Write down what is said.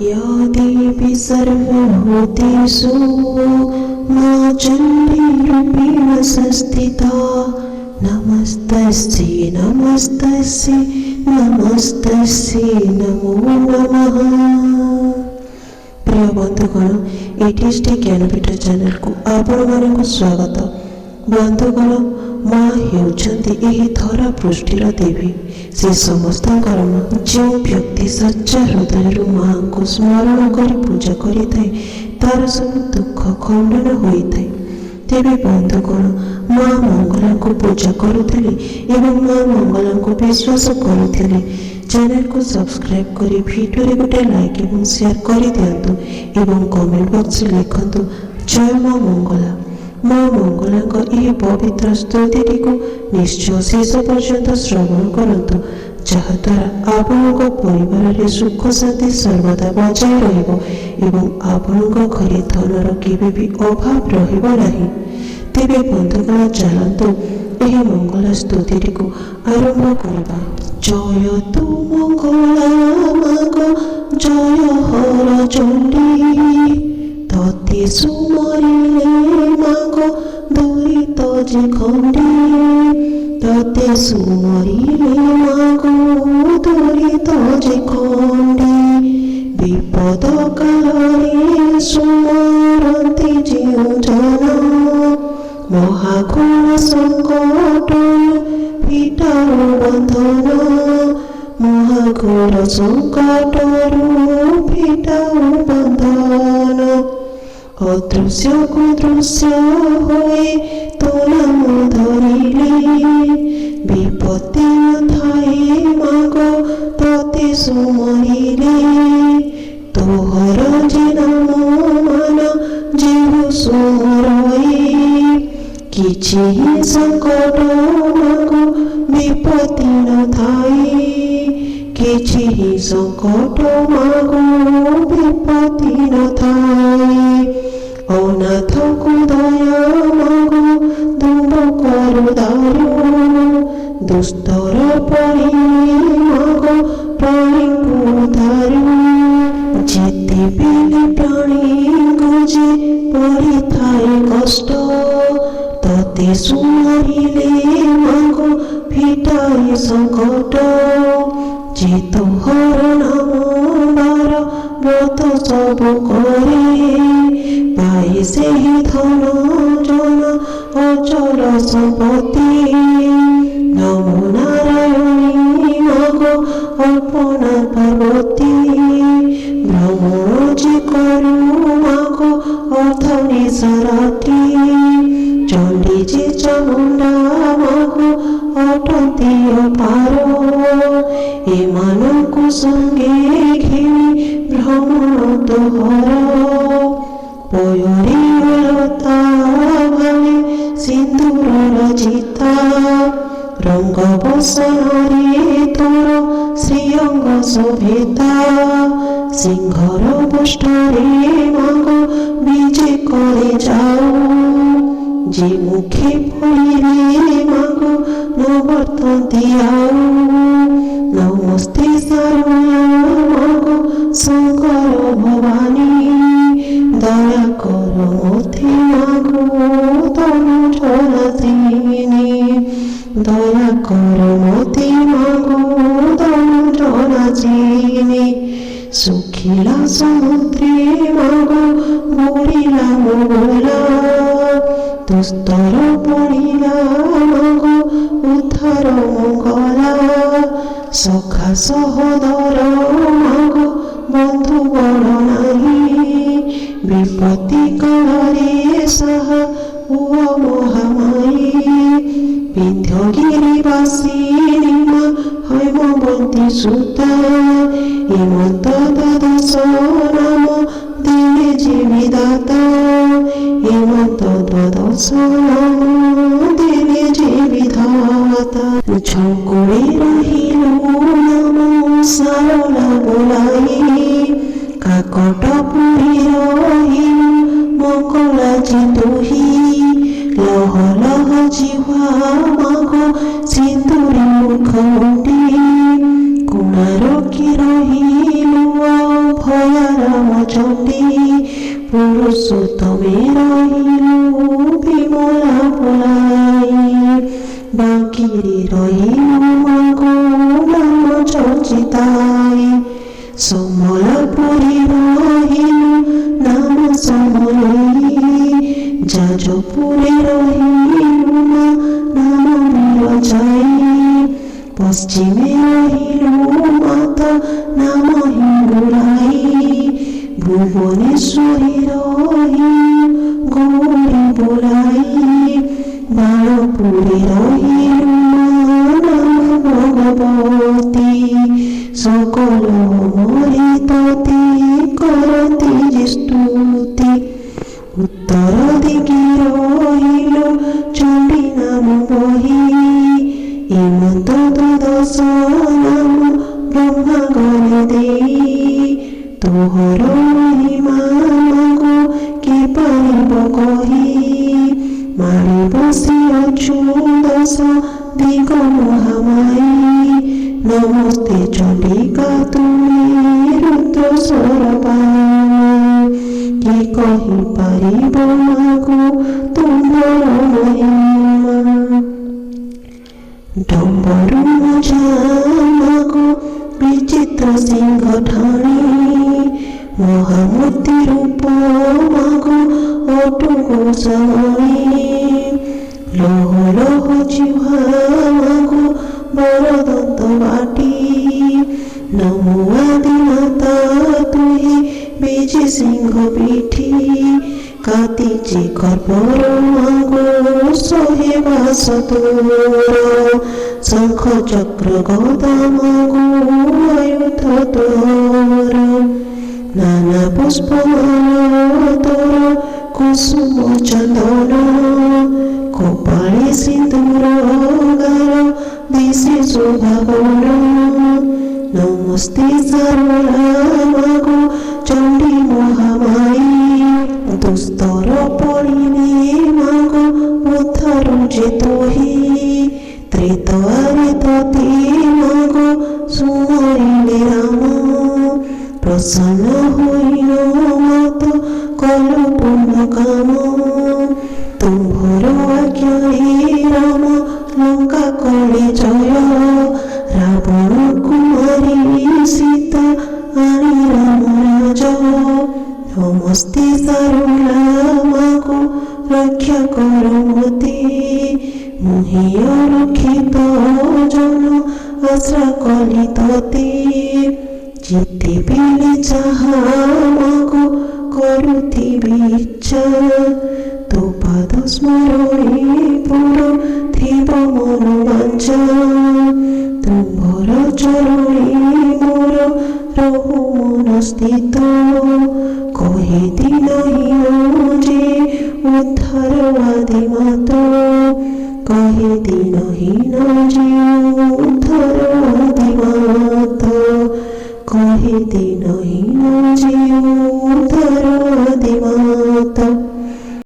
या देवी सर्वभूतेषु मा चण्डीरूपेण संस्थिता नमस्तस्यै नमस्तस्यै नमस्तस्यै नमो नमः। प्रिय बंधुगण एटीएसटी ज्ञानपीठ चैनल को आपण मानक स्वागत। बंधुगण माँ हेउछन्ति एही धरा पृष्ठीर देवी। से समस्त कर्म जो व्यक्ति सच्चा हृदय माँ को स्मरण कर पूजा करिथाए तार सब दुख खंडन होइथाए। तेबे बंधुगण माँ मंगला को पूजा करुथिले एवं माँ मंगला को विश्वास करुथिले। चैनल को सब्सक्राइब करी वीडियो रे गोटे लाइक एवं शेयर करि दियंतु एवं कमेंट बॉक्स रे लिखंतु जय माँ मंगला। माँ मंगला को यह पवित्र स्तुति को निश्चय शेष पर्यंत श्रवण करंतु जहाद्वारा आपणक परिवार सुख शांति सर्वदा बजाय रहिबो एवं आपणक घरे धनर केबे भी अभाव रहिबो नाही। तेबे बंधुगण चलतु यह मंगला स्तुति को आरंभ करबा। जय तु मंगला मागो जय हर चंडी तते सुमरिले मागो दुरित जे खंडी तते सुमरिले मागो दुरित जे खंडी विपद काले सुमरन्ति जीव जना महाघोर संकट पिटारु बंधन महाघोर संकटरु पिटारु बंधन अदृश्य को दृश्य होए तो नाम धरिले विपत्ति न थाए मागो तते सुमरिले तोहर जे नाम मान जेहु सुमरई किछि संकट मागो विपत्ति न थाए किछि संकट मागो विपत्ति न थाए अनाथ को दया मागो दुंब करु दारु दुस्तर पड़िले मागो प्राणी को धारु जेते बेले प्राणी गुजे पड़ी थाए कष्ट तते सुमरिले मागो फिटाए संकट जे तोहर नाम बार व्रत सब करे पाए से धन जन अचल संपत्ति नमो नारायणी मागो अर्पणा पार्वती भ्रमण जे करू मागो अर्थने साराती चंडी जे चामुंडा मागो अटंती अपार एमानंकु संगे घिनी भ्रमण तोहर पयरे लता भाले सिंदूर रचिता रंग बसनरे तोर श्रीअंग शोभिता सिंहर पृष्ठरे मागो विजे करे जाऊ जे मुखे पड़िले मागो नवर्तन्ति आऊ नमस्ते सारया मागो शंकर भवानी दया कर मोते मागो तनु जनासिनी दया कर मोते मागो तनु जनासिनी सुखिला समुद्रे मागो बुड़िला मंगला दुस्तर पड़िला मागो उद्धार मंगला सखा सहोदर मागो बंधु बड़ नाही विपत्ति काले साहा हुआ महामाई विंध्यगिरिवासिनी माँ हैमवती सुता हेमंत द्वादश नाम दिले जे विधाता हेमंत द्वादश नाम दिले जे विधाता झंकुरे रहिलो नाम सारला बोलाई काकट पुरी रहिलो मंगला जे तुही लह लह जिह्वा मागो सिंदूरी मुखमुंडी कुणार की रहिलो भया পুরুষোত্তমে রহিলু বিমলা ভোলাই বাকিরে রহিলু মাগো নাম চর্চিতাই সমলপুরী রহিলু নাম সমলেই যাজপুরে রহিলু মা নাম বিরজাই পশ্চিমে রহিলু মাতা নাম হিঙ্গুলাই ভুবনেশ্বরী রহিলু গৌরী বোলাই বারপুরে রহিলু মা নাম ভগবতী সকল মরি ততি করতি যে স্তুতি উত্তর দিকে রহিল চণ্ডী নাম বহি এমন্ত দ্বাদশ নাম ব্রহ্মা গলে দেই তোহর মহিমা মাগো কে পারিব কহি মারি বসি অছু দশ দিগ মহামায়ী নমস্তে চণ্ডিকা তুমি রুদ্র স্বরূপায়ণা কি কহি পারিব মাগো তুমর মহিমা ডম্বরু মজা মাগো বিচিত্র সিংহ ঠাণী মহামূর্তি রূপ মাগো অটু গোসাই লহ লহ জিহ্বা মাগো বরদন্ত বাটি নমো আদি মাতা তুহি বীজ সিংহ পিঠি কাতিছে খর্বর মাগো সোহে বাস তোর শঙ্খ চক্র গদা মাগো আয়ুধ তোর নানা পুষ্প তোর কুসুম চন্দন কপালে সিঁদুর গার দিশে শোভাবন নমস্তে সরলা মাগো চণ্ডী মহামায়ী দুস্তর পড়িলে মাগো উদ্ধার যে তোহি ত্রেতয়ারে ততে মাগো সুমরিলে রাম প্রসন্ন হইল মত কল পূর্ণ কাম তুম্ভর আজ্ঞায়ে রাম লঙ্কা কলে জয় রাবণ কুমারী সীতা আনি রাম রাজ নমস্তে সরলা মাগো রক্ষা কর মতে মুহিয় রক্ষিত জন আশ্রা কলি ততে যেতে পেলে যাহা মাগো করুথিবি ইচ্ছা তো পাদ স্মরণে পুর থিব মন বাঞ্ছা তুম্ভর চরণে মোর রহু মন স্থিত কহে দিনহীন যে উদ্ধার আদি মাত কহে দিনহীন যে উদ্ধার